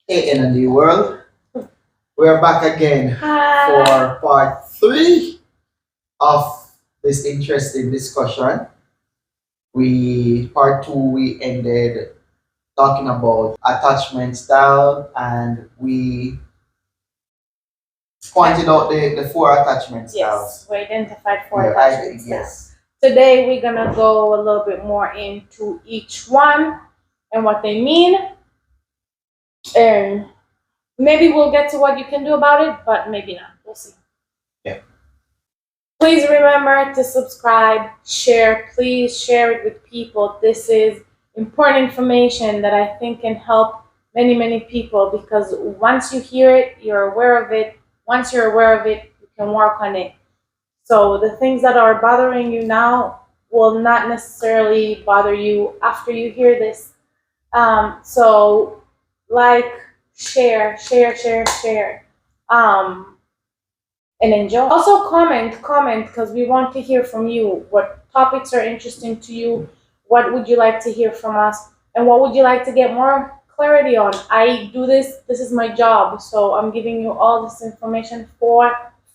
In a new world. We're back again Hi. for part three of this interesting discussion. We part two we ended talking about attachment style and we pointed out the four attachment styles. Yes, we identified four Yeah, attachment styles. yes. Today we're gonna go a little bit more into each one and what they mean, and maybe we'll get to what you can do about it, but maybe not. We'll see. Yeah. Please remember to subscribe, share. Please share it with people. This is important information that I think can help many, many people because once you hear it, you're aware of it. Once you're aware of it, you can work on it. So the things that are bothering you now will not necessarily bother you after you hear this. So like, share. And enjoy. Also comment because we want to hear from you. What topics are interesting to you? What would you like to hear from us? And what would you like to get more clarity on? I do this. This is my job, so I'm giving you all this information for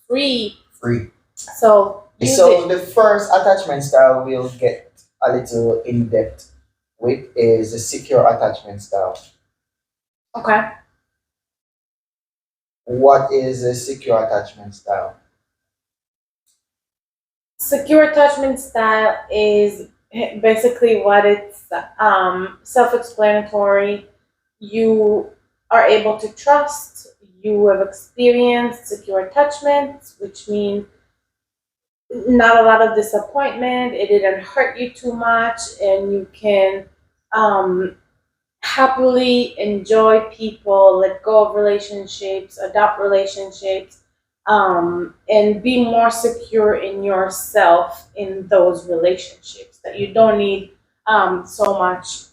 free. Free. So use So it. the first attachment style we'll get a little in depth with is the secure attachment style. Okay. What is a secure attachment style? Secure attachment style is basically what it's self-explanatory. You are able to trust. You have experienced secure attachments, which means not a lot of disappointment. It didn't hurt you too much, and you can happily enjoy people, let go of relationships, adopt relationships, and be more secure in yourself in those relationships that you don't need so much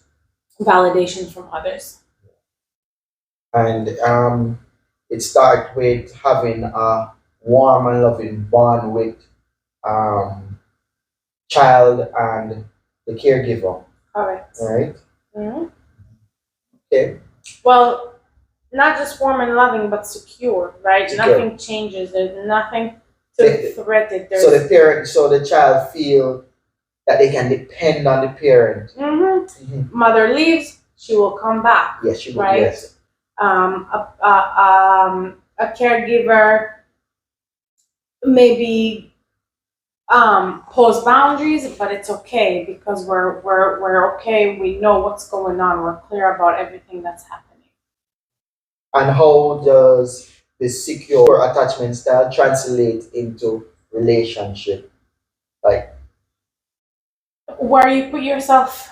validation from others. And it starts with having a warm and loving bond with um, child and the caregiver, Correct. right? Hmm. Okay. Well, not just warm and loving, but secure, right? Secure. Nothing changes. There's nothing to The- threat it. So the parent, so the child feel that they can depend on the parent. Mother leaves, she will come back. Yes, she will. Right. Yes. A caregiver maybe pose boundaries, but it's okay because we're okay. We know what's going on. We're clear about everything that's happening. And how does the secure attachment style translate into relationship? Like, Where you put yourself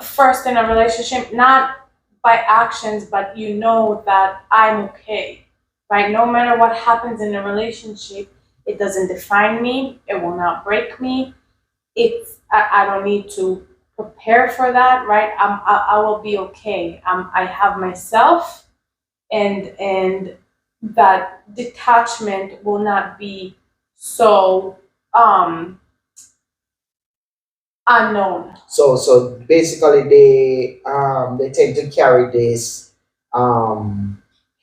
first in a relationship, not by actions, but you know that I'm okay, right? No matter what happens in a relationship, it doesn't define me. It will not break me. I don't need to prepare for that, right? I will be okay. I have myself, and that detachment will not be so unknown. so basically they tend to carry this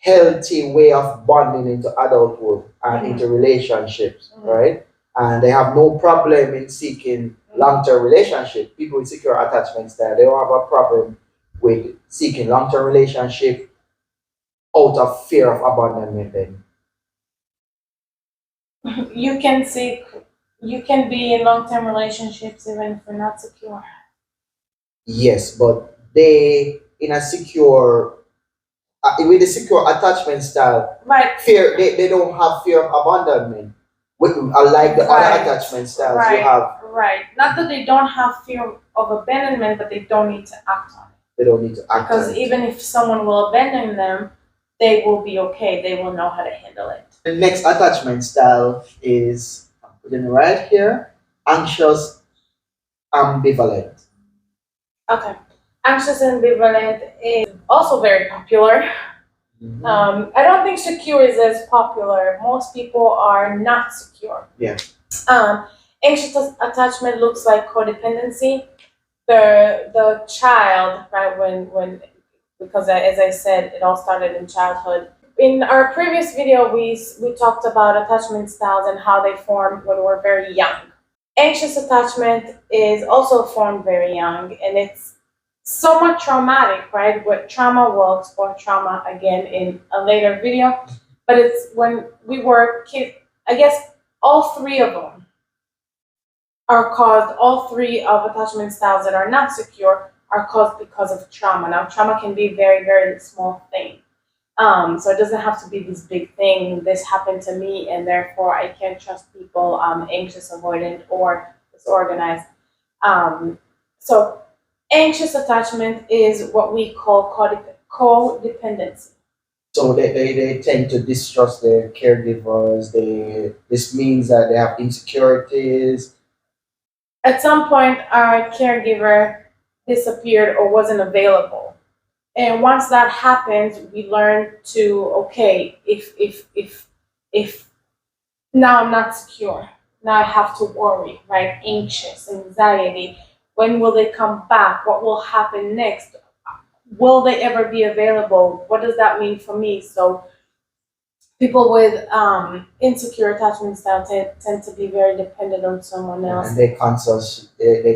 healthy way of bonding into adulthood and into relationships, right? And they have no problem in seeking long-term relationship. People with secure attachment style, they don't have a problem with seeking long-term relationship out of fear of abandonment then. You can seek, you can be in long-term relationships even if you're not secure. Yes, but they in a secure with the secure attachment style, Right. fear they don't have fear of abandonment. Unlike the Right. other attachment styles Right. you have, Right. Not that they don't have fear of abandonment, but they don't need to act on it. they don't need to act Because on it. even if someone will abandon them, they will be okay. They will know how to handle it. The next attachment style is I'm putting it right here, anxious ambivalent. Okay. Anxious ambivalent is also very popular. I don't think secure is as popular. Most people are not secure. Yeah. Anxious attachment looks like codependency. The child, right, when because as I said, it all started in childhood. In our previous video, we talked about attachment styles and how they form when we're very young. Anxious attachment is also formed very young, and it's somewhat traumatic, right? But trauma, we'll explore trauma again in a later video. But it's when we were kids, I guess all three of them are caused, all three of attachment styles that are not secure are caused because of trauma. Now, trauma can be very, very small thing. So it doesn't have to be this big thing. This happened to me, and therefore I can't trust people. I'm anxious, avoidant, or disorganized. So anxious attachment is what we call codependency. So they tend to distrust their caregivers. This means that they have insecurities. At some point, our caregiver disappeared or wasn't available. And once that happens, we learn to, okay, if now I'm not secure, now I have to worry, right? Anxious, anxiety. When will they come back? What will happen next? Will they ever be available? What does that mean for me? So people with insecure attachment style tend to be very dependent on someone else. And they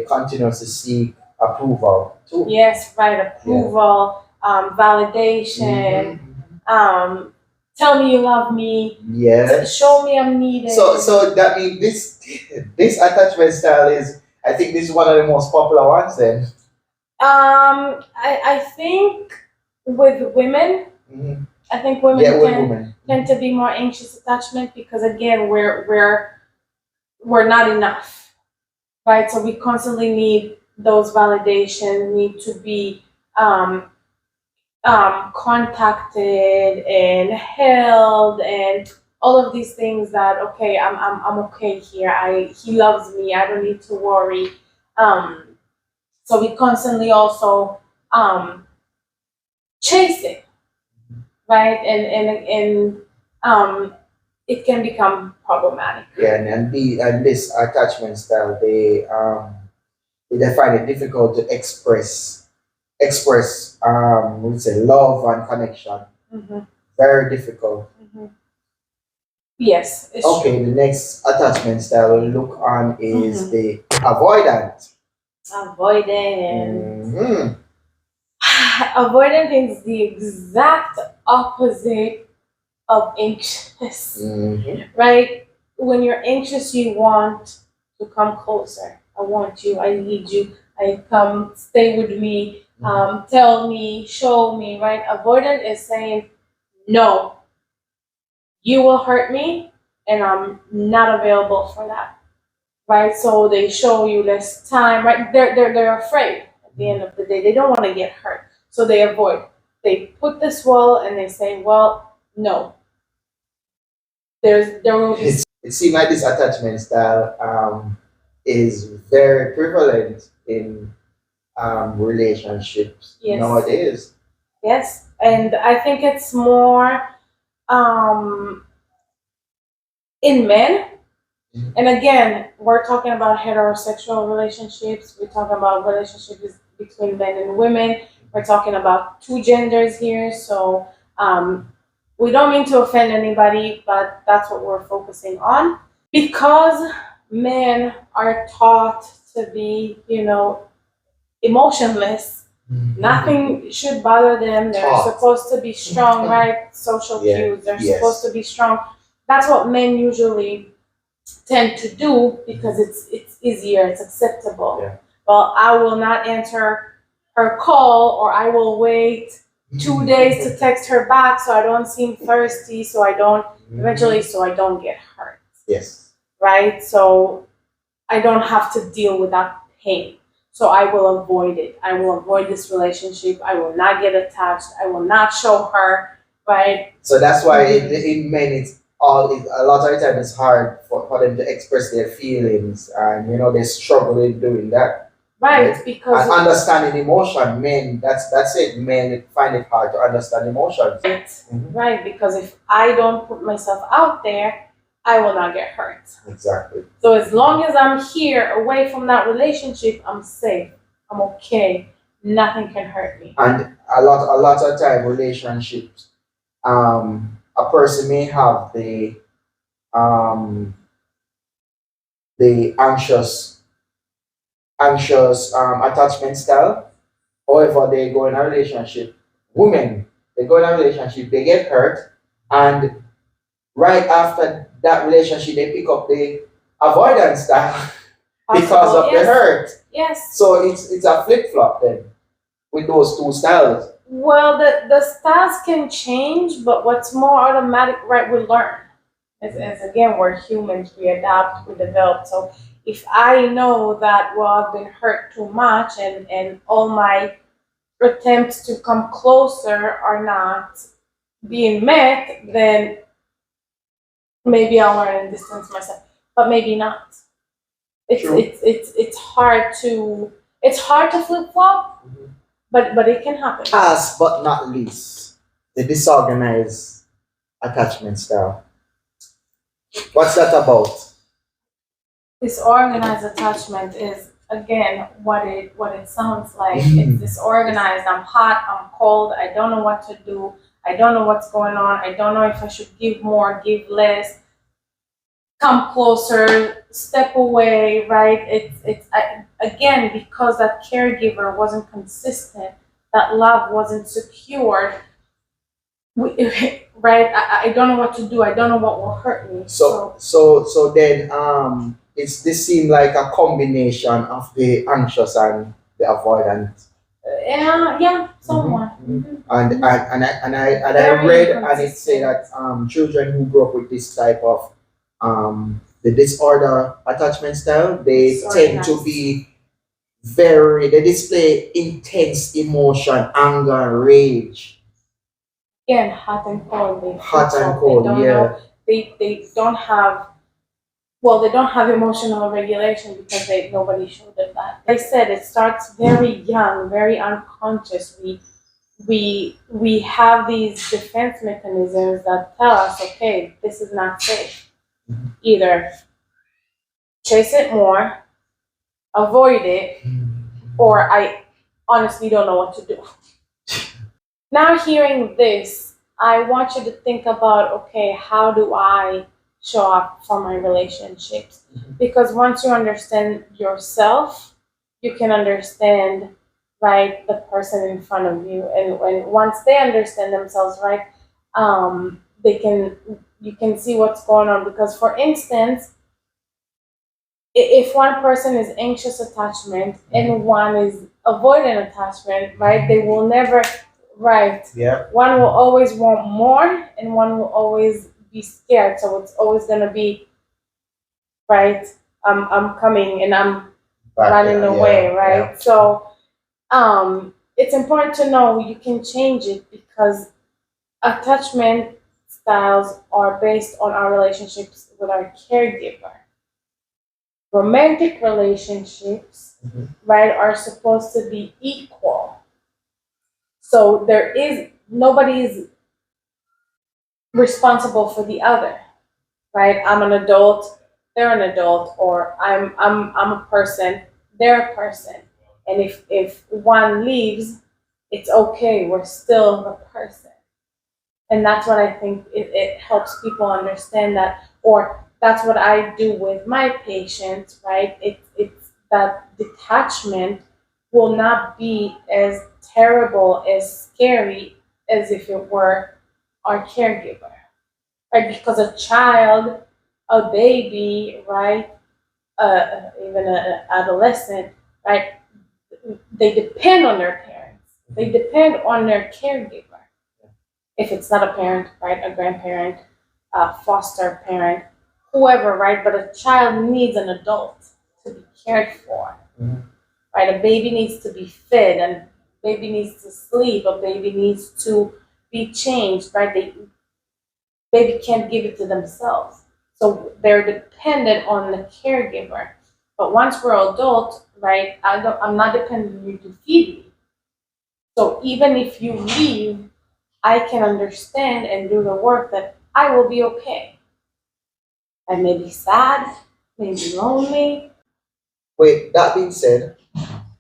continuously seek approval too. Yes, right. Approval, validation. Tell me you love me. Yes. Show me I'm needed. So that means this attachment style is, I think this is one of the most popular ones then. I think with women, I think women tend to be more anxious attachment because again we're not enough, right? So we constantly need those validations, need to be contacted and held and all of these things that okay, I'm okay here. He loves me. I don't need to worry. So we constantly also chase it, right? And it can become problematic. Yeah, and this attachment style, they find it difficult to express we say love and connection. Very difficult. Yes, it's okay, true. The next attachment style we'll look on is the avoidant. Avoidant. Avoidant is the exact opposite of anxious, right? When you're anxious, you want to come closer. I want you. I need you. I come. Stay with me. Tell me. Show me. Right? Avoidant is saying, no. You will hurt me, and I'm not available for that. Right? So they show you less time. Right? They're afraid. At the end of the day, they don't want to get hurt, so they avoid. They put this wall, and they say, well, no. There will be. It seems like this attachment style is very prevalent in relationships nowadays. Yes, and I think it's more in men. And again, we're talking about heterosexual relationships. We're talking about relationships between men and women. We're talking about two genders here. So we don't mean to offend anybody, but that's what we're focusing on. Because men are taught to be, emotionless. Nothing should bother them. They're supposed to be strong, right? Social cues. They're supposed to be strong. That's what men usually tend to do because it's easier, it's acceptable. Well, I will not answer her call, or I will wait 2 days to text her back so I don't seem thirsty, so I don't get hurt. Yes. Right? So I don't have to deal with that pain. So I will avoid it. I will avoid this relationship. I will not get attached. I will not show her, right? So that's why in men it's a lot of the time it's hard for them to express their feelings, and they struggle in doing that. Right? Because and understanding emotion, men, that's it. Men find it hard to understand emotions. Right, because if I don't put myself out there, I will not get hurt. Exactly. So as long as I'm here, away from that relationship, I'm safe. I'm okay. nothing can hurt me. And a lot of time relationships, a person may have um, the anxious attachment style. However, they go in a relationship. Women, they go in a relationship, they get hurt, and right after that relationship, they pick up the avoidance style because Possible, of the yes, hurt. yes. So it's a flip flop then with those two styles. Well, the styles can change, but what's more automatic, right? We learn. As again, we're humans, we adapt, we develop. So if I know that, well, I've been hurt too much and all my attempts to come closer are not being met, then maybe I'll learn and distance myself. But maybe not. It's True. it's hard to flip flop, but it can happen. Last but not least, the disorganized attachment style. What's that about? Disorganized attachment is again what it sounds like. It's disorganized. I'm hot, I'm cold, I don't know what to do, I don't know what's going on, I don't know if I should give more, give less, come closer, step away, right? Again, because that caregiver wasn't consistent, that love wasn't secured, we, right? I don't know what to do, I don't know what will hurt me. So then it's this seem like a combination of the anxious and the avoidant. Yeah, somewhat. And I Very read and it say inconsistent. that children who grow up with this type of the disorder attachment style, they tend to Disorganized. be they display intense emotion, anger, rage. Again, hot and cold. They Hot flip and flop. cold, They don't yeah. know. They don't have. Well, they don't have emotional regulation because nobody showed them that. Like I said, it starts very young, very unconscious. We have these defense mechanisms that tell us, okay, this is not safe. Either chase it more, avoid it, or I honestly don't know what to do. Now, hearing this, I want you to think about, okay, how do I show up for my relationships? Because once you understand yourself, you can understand, right, the person in front of you. And once they understand themselves, right, you can see what's going on. Because, for instance, if one person is anxious attachment and one is avoidant attachment, right, they will never, right, Yeah. one will always want more and one will always be scared. So it's always going to be, right, I'm coming and I'm running away, right? Yeah. So it's important to know you can change it because attachment styles are based on our relationships with our caregiver. Romantic relationships, right, are supposed to be equal. So nobody is responsible for the other, right? I'm an adult, they're an adult, or I'm a person, they're a person. And if one leaves, it's okay, we're still a person. And that's what I think it helps people understand that, or that's what I do with my patients, right? It's that detachment will not be as terrible, as scary as if it were our caregiver, right? Because a child, a baby, right, even an adolescent, right, they depend on their parents. They depend on their caregiver. If it's not a parent, right, a grandparent, a foster parent, whoever, right? But a child needs an adult to be cared for, right? A baby needs to be fed, and baby needs to sleep, a baby needs to be changed, right? Baby can't give it to themselves. So they're dependent on the caregiver. But once we're adult, right, I'm not dependent on you to feed me. So even if you leave, I can understand and do the work that I will be okay. I may be sad, may be lonely. Wait, that being said,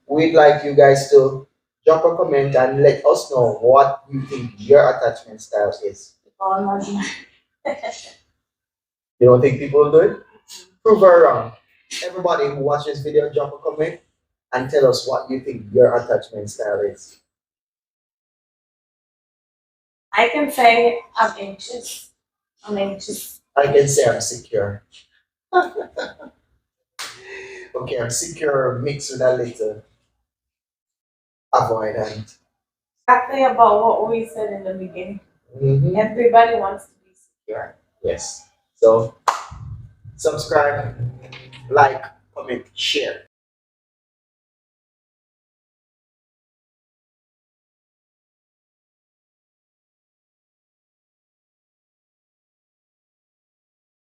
we'd like you guys to drop a comment and let us know what you think your attachment style is. Oh, no. You don't think people do it? Prove her wrong. Everybody who watches this video, drop a comment and tell us what you think your attachment style is. I can say I'm anxious. I'm anxious. I can say I'm secure. Okay, I'm secure mixed with a little avoidant. Exactly about what we said in the beginning. Everybody wants to be secure. Yes. So subscribe, like, comment, share.